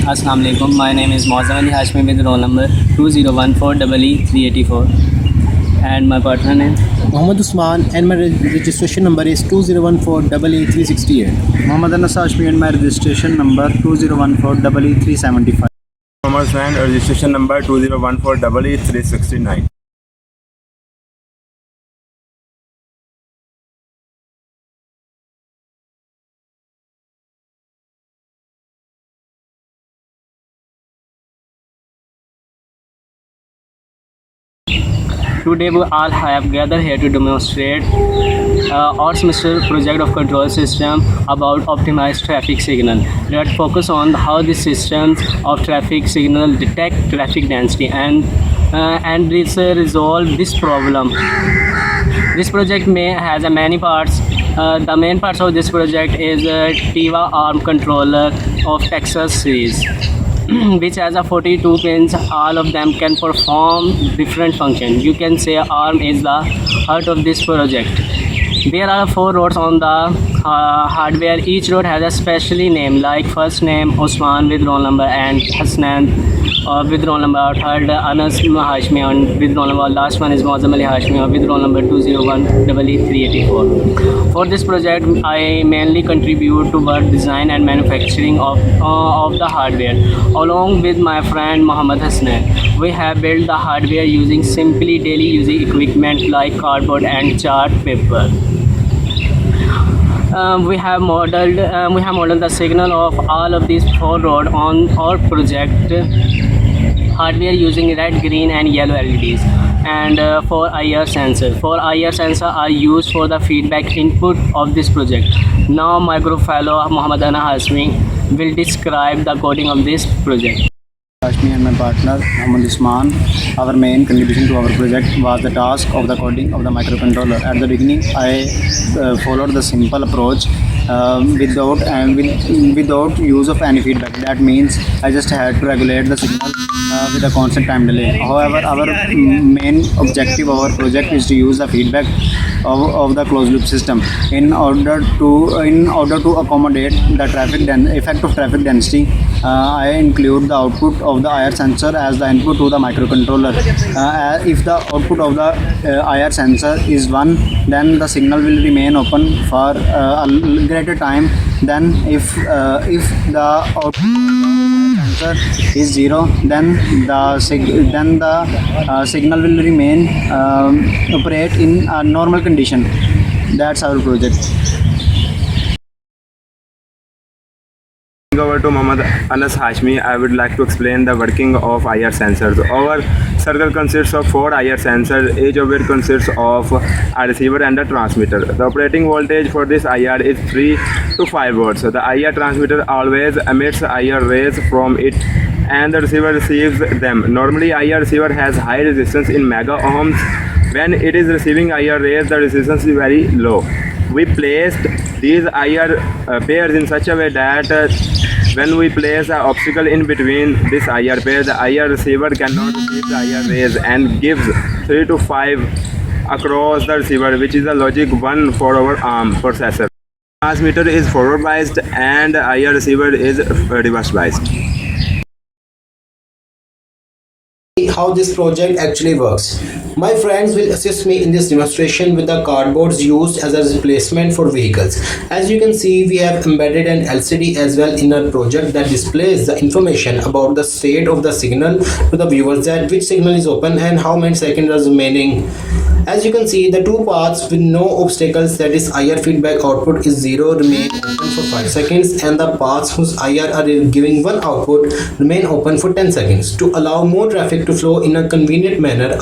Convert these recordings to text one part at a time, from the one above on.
Assalamu alaikum. My name is Mozam Ali Hashmi with roll number 2014 and my partner name Mohammad Usman and my registration number is 2014 Mohammad Anas Hashmi and my registration number 2014 Thomas Van, registration number 2014 Today we all have gathered here to demonstrate our semester project of control system about optimized traffic signal that focus on how the systems of traffic signal detect traffic density and resolve this problem. This project has many parts. The main parts of this project is TIVA ARM controller of Texas series. Which has a 42 pins. All of them can perform different functions. You can say ARM is the heart of this project. There are 4 roads on the hardware. Each road has a specially name, like first name Osman with roll number and Hasnan with roll number, third Anas Hashmi and with roll number, last one is Mozam Ali Hashmi with roll number 201-384. For this project, I mainly contribute toward design and manufacturing of the hardware. Along with my friend Muhammad Hasnan, we have built the hardware using simply daily using equipment like cardboard and chart paper. We have modeled the signal of all of these 4 roads on our project hardware using red, green, and yellow LEDs. And for IR sensor. For IR sensor are used for the feedback input of this project. Now my group fellow Muhammad Anas Hashmi will describe the coding of this project. Hashmi and my partner Mohammad Usman. Our main contribution to our project was the task of the coding of the microcontroller. At the beginning, I followed the simple approach without use of any feedback. That means I just had to regulate the signal with a constant time delay. However, our main objective of our project is to use the feedback of the closed loop system in order to accommodate the effect of traffic density. I include the output of the IR sensor as the input to the microcontroller. If the output of the IR sensor is 1, then the signal will remain open for a greater time than if the output of the sensor is 0, then the signal will remain operate in a normal condition. That's our project. Over to Muhammad Anas Hashmi, I would like to explain the working of IR sensors. Our circle consists of 4 IR sensors, each of which consists of a receiver and a transmitter. The operating voltage for this IR is 3 to 5 volts. The IR transmitter always emits IR rays from it and the receiver receives them. Normally, IR receiver has high resistance in mega ohms. When it is receiving IR rays, the resistance is very low. We placed these IR pairs in such a way that when we place an obstacle in between this IR pair, the IR receiver cannot receive the IR rays and gives 3 to 5 across the receiver, which is the logic 1 for our ARM processor. Transmitter is forward biased and IR receiver is reverse biased. How this project actually works. My friends will assist me in this demonstration with the cardboards used as a replacement for vehicles. As you can see, we have embedded an LCD as well in our project that displays the information about the state of the signal to the viewers, that which signal is open and how many seconds are remaining. As you can see, the 2 paths with no obstacles, that is IR feedback output is 0, remain open for 5 seconds, and the paths whose IR are giving 1 output remain open for 10 seconds to allow more traffic to flow in a convenient manner.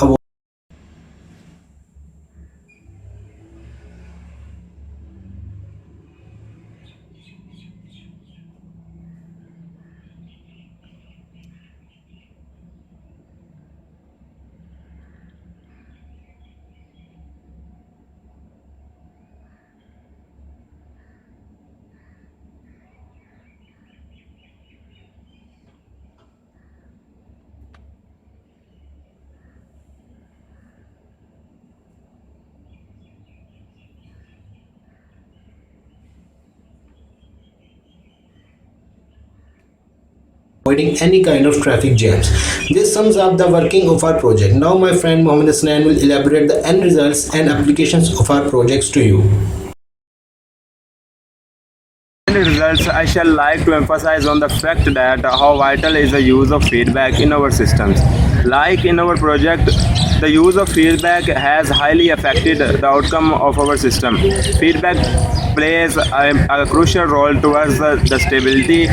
avoiding any kind of traffic jams. This sums up the working of our project. Now my friend Mohammed Hasnain will elaborate the end results and applications of our projects to you. In the results, I shall like to emphasize on the fact that how vital is the use of feedback in our systems. Like in our project, the use of feedback has highly affected the outcome of our system. Feedback plays a crucial role towards the stability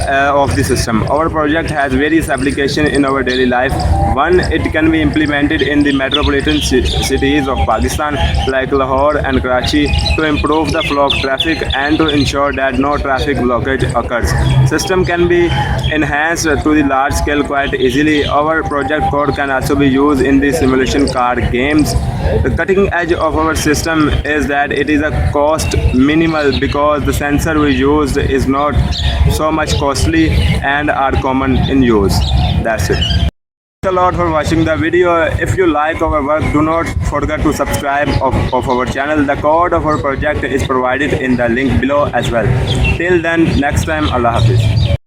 of the system. Our project has various applications in our daily life. One, it can be implemented in the metropolitan cities of Pakistan like Lahore and Karachi to improve the flow of traffic and to ensure that no traffic blockage occurs. System can be enhanced to the large scale quite easily. Our project code can also be used in the simulation car games. The cutting edge of our system is that it is a cost minimal because the sensor we used is not so much costly and are common in use. That's it. Thanks a lot for watching the video. If you like our work, do not forget to subscribe of our channel. The code of our project is provided in the link below as well. Till then, next time, Allah Hafiz.